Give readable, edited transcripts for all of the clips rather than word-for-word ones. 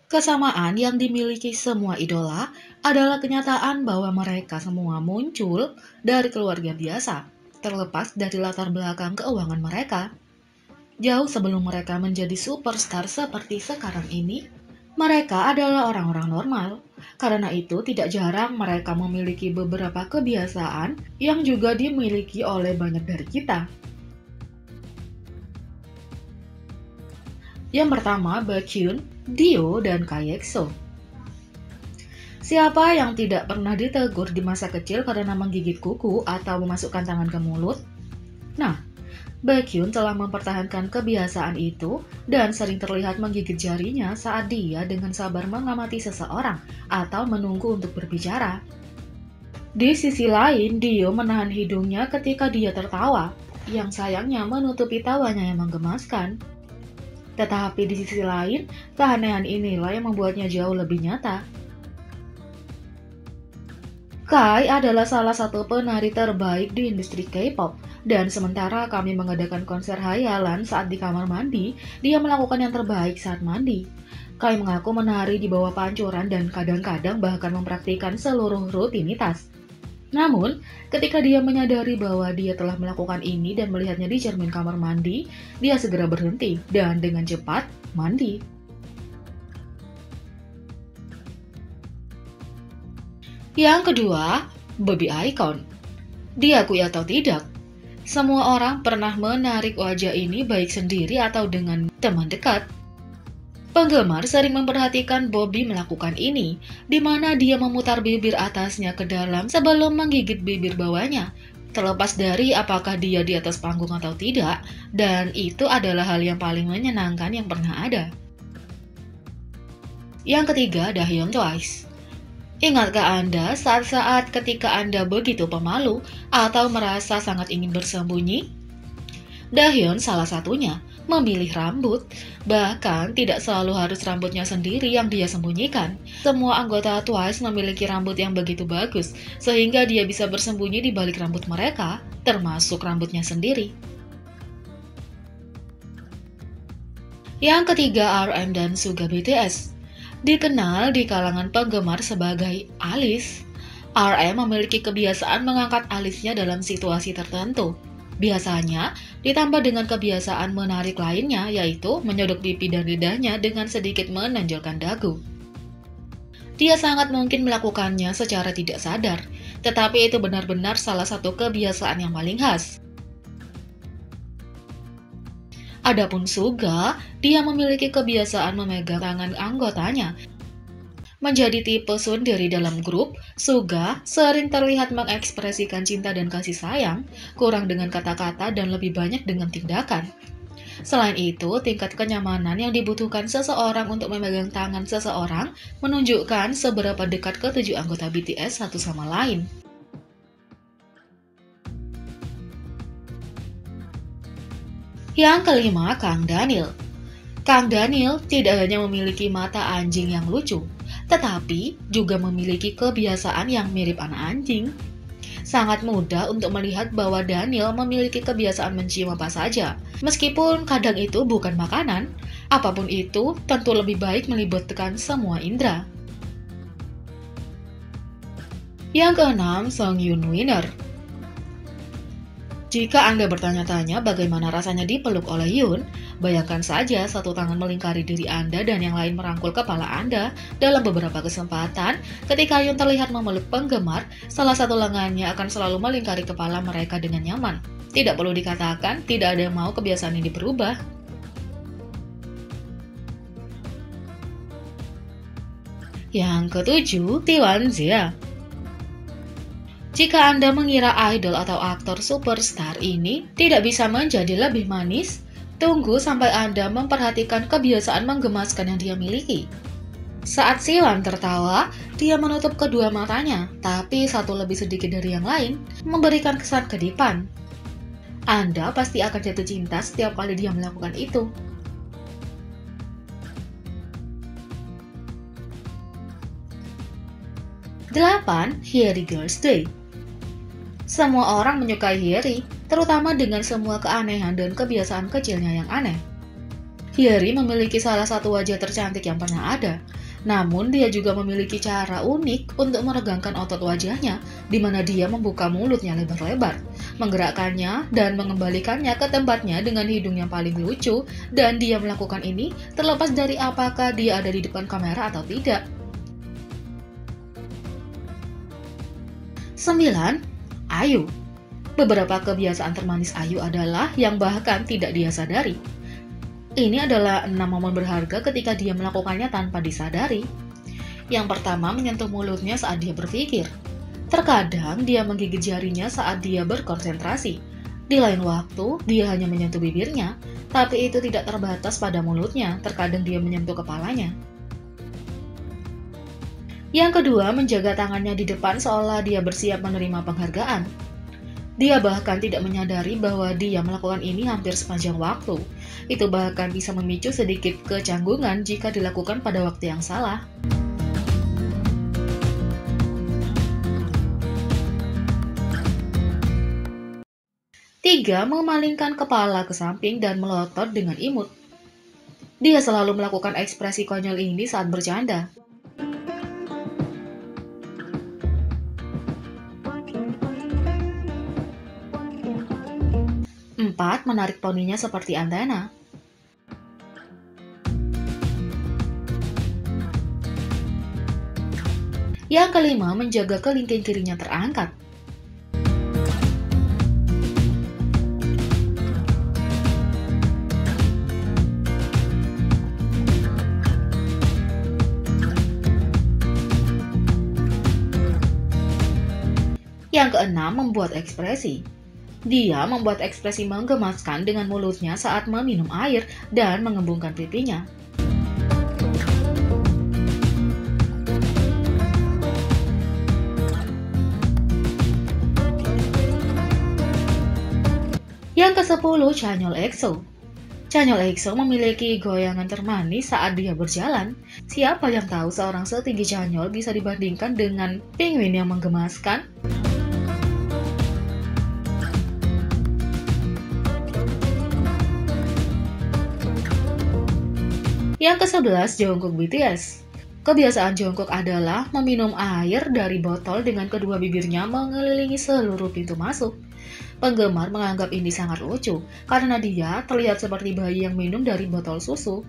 Kesamaan yang dimiliki semua idola adalah kenyataan bahwa mereka semua muncul dari keluarga biasa, terlepas dari latar belakang keuangan mereka. Jauh sebelum mereka menjadi superstar seperti sekarang ini, mereka adalah orang-orang normal. Karena itu, tidak jarang mereka memiliki beberapa kebiasaan yang juga dimiliki oleh banyak dari kita. Yang pertama, Baekhyun, Dio, dan Kaekso. Siapa yang tidak pernah ditegur di masa kecil karena menggigit kuku atau memasukkan tangan ke mulut? Nah, Baekhyun telah mempertahankan kebiasaan itu dan sering terlihat menggigit jarinya saat dia dengan sabar mengamati seseorang atau menunggu untuk berbicara. Di sisi lain, Dio menahan hidungnya ketika dia tertawa, yang sayangnya menutupi tawanya yang menggemaskan. Tetapi di sisi lain, keanehan inilah yang membuatnya jauh lebih nyata. Kai adalah salah satu penari terbaik di industri K-pop, dan sementara kami mengadakan konser hayalan saat di kamar mandi, dia melakukan yang terbaik saat mandi. Kai mengaku menari di bawah pancuran dan kadang-kadang bahkan mempraktikkan seluruh rutinitas. Namun, ketika dia menyadari bahwa dia telah melakukan ini dan melihatnya di cermin kamar mandi, dia segera berhenti dan dengan cepat mandi. Yang kedua, Bobby Icon. Diakui atau tidak, semua orang pernah menarik wajah ini baik sendiri atau dengan teman dekat. Penggemar sering memperhatikan Bobby melakukan ini, di mana dia memutar bibir atasnya ke dalam sebelum menggigit bibir bawahnya, terlepas dari apakah dia di atas panggung atau tidak, dan itu adalah hal yang paling menyenangkan yang pernah ada. Yang ketiga, Dahyun Twice. Ingatkah Anda saat-saat ketika Anda begitu pemalu atau merasa sangat ingin bersembunyi? Dahyun salah satunya. Memilih rambut, bahkan tidak selalu harus rambutnya sendiri yang dia sembunyikan. Semua anggota Twice memiliki rambut yang begitu bagus, sehingga dia bisa bersembunyi di balik rambut mereka, termasuk rambutnya sendiri. Yang ketiga, RM dan Suga BTS. Dikenal di kalangan penggemar sebagai alis, RM memiliki kebiasaan mengangkat alisnya dalam situasi tertentu. Biasanya, ditambah dengan kebiasaan menarik lainnya, yaitu menyodok pipi dan lidahnya dengan sedikit menonjolkan dagu. Dia sangat mungkin melakukannya secara tidak sadar, tetapi itu benar-benar salah satu kebiasaan yang paling khas. Adapun Suga, dia memiliki kebiasaan memegang tangan anggotanya. Menjadi tipe tsundere dalam grup, Suga sering terlihat mengekspresikan cinta dan kasih sayang, kurang dengan kata-kata dan lebih banyak dengan tindakan. Selain itu, tingkat kenyamanan yang dibutuhkan seseorang untuk memegang tangan seseorang menunjukkan seberapa dekat ketujuh anggota BTS satu sama lain. Yang kelima, Kang Daniel. Kang Daniel tidak hanya memiliki mata anjing yang lucu, tetapi juga memiliki kebiasaan yang mirip anak anjing. Sangat mudah untuk melihat bahwa Daniel memiliki kebiasaan mencium apa saja, meskipun kadang itu bukan makanan. Apapun itu, tentu lebih baik melibatkan semua indera. Yang keenam, Song Yoon Winner. Jika Anda bertanya-tanya bagaimana rasanya dipeluk oleh Yoon, bayangkan saja satu tangan melingkari diri Anda dan yang lain merangkul kepala Anda. Dalam beberapa kesempatan, ketika Yoon terlihat memeluk penggemar, salah satu lengannya akan selalu melingkari kepala mereka dengan nyaman. Tidak perlu dikatakan, tidak ada yang mau kebiasaan ini berubah. Yang ketujuh, Taewon Zia. Jika Anda mengira idol atau aktor superstar ini tidak bisa menjadi lebih manis, tunggu sampai Anda memperhatikan kebiasaan menggemaskan yang dia miliki. Saat Siwon tertawa, dia menutup kedua matanya, tapi satu lebih sedikit dari yang lain, memberikan kesan kedipan. Anda pasti akan jatuh cinta setiap kali dia melakukan itu. Delapan, Hyeri Girls' Day. Semua orang menyukai Hyeri, terutama dengan semua keanehan dan kebiasaan kecilnya yang aneh. Hyeri memiliki salah satu wajah tercantik yang pernah ada. Namun dia juga memiliki cara unik untuk meregangkan otot wajahnya, di mana dia membuka mulutnya lebar-lebar, menggerakkannya dan mengembalikannya ke tempatnya dengan hidung yang paling lucu, dan dia melakukan ini terlepas dari apakah dia ada di depan kamera atau tidak. 9. Ayu. Beberapa kebiasaan termanis Ayu adalah yang bahkan tidak dia sadari. Ini adalah 6 momen berharga ketika dia melakukannya tanpa disadari. Yang pertama, menyentuh mulutnya saat dia berpikir. Terkadang dia menggigit jarinya saat dia berkonsentrasi. Di lain waktu, dia hanya menyentuh bibirnya, tapi itu tidak terbatas pada mulutnya, terkadang dia menyentuh kepalanya. Yang kedua, menjaga tangannya di depan seolah dia bersiap menerima penghargaan. Dia bahkan tidak menyadari bahwa dia melakukan ini hampir sepanjang waktu. Itu bahkan bisa memicu sedikit kecanggungan jika dilakukan pada waktu yang salah. Tiga, memalingkan kepala ke samping dan melotot dengan imut. Dia selalu melakukan ekspresi konyol ini saat bercanda. 4. Menarik poninya seperti antena. Yang kelima, menjaga kelingking kirinya terangkat. Yang keenam, membuat ekspresi. Dia membuat ekspresi menggemaskan dengan mulutnya saat meminum air dan mengembungkan pipinya. Yang ke-10, Chanyeol EXO. Chanyeol EXO memiliki goyangan termanis saat dia berjalan. Siapa yang tahu seorang setinggi Chanyeol bisa dibandingkan dengan penguin yang menggemaskan? Yang ke-11, Jungkook BTS. Kebiasaan Jungkook adalah meminum air dari botol dengan kedua bibirnya mengelilingi seluruh pintu masuk. Penggemar menganggap ini sangat lucu, karena dia terlihat seperti bayi yang minum dari botol susu.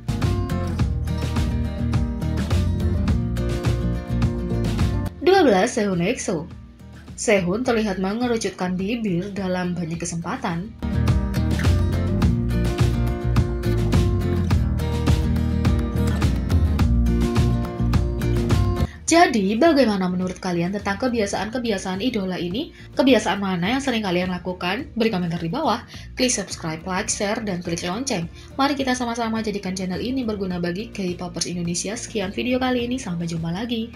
Ke-12, Sehun EXO. Sehun terlihat mengerucutkan bibir dalam banyak kesempatan. Jadi, bagaimana menurut kalian tentang kebiasaan-kebiasaan idola ini? Kebiasaan mana yang sering kalian lakukan? Beri komentar di bawah. Klik subscribe, like, share, dan klik lonceng. Mari kita sama-sama jadikan channel ini berguna bagi K-popers Indonesia. Sekian video kali ini, sampai jumpa lagi.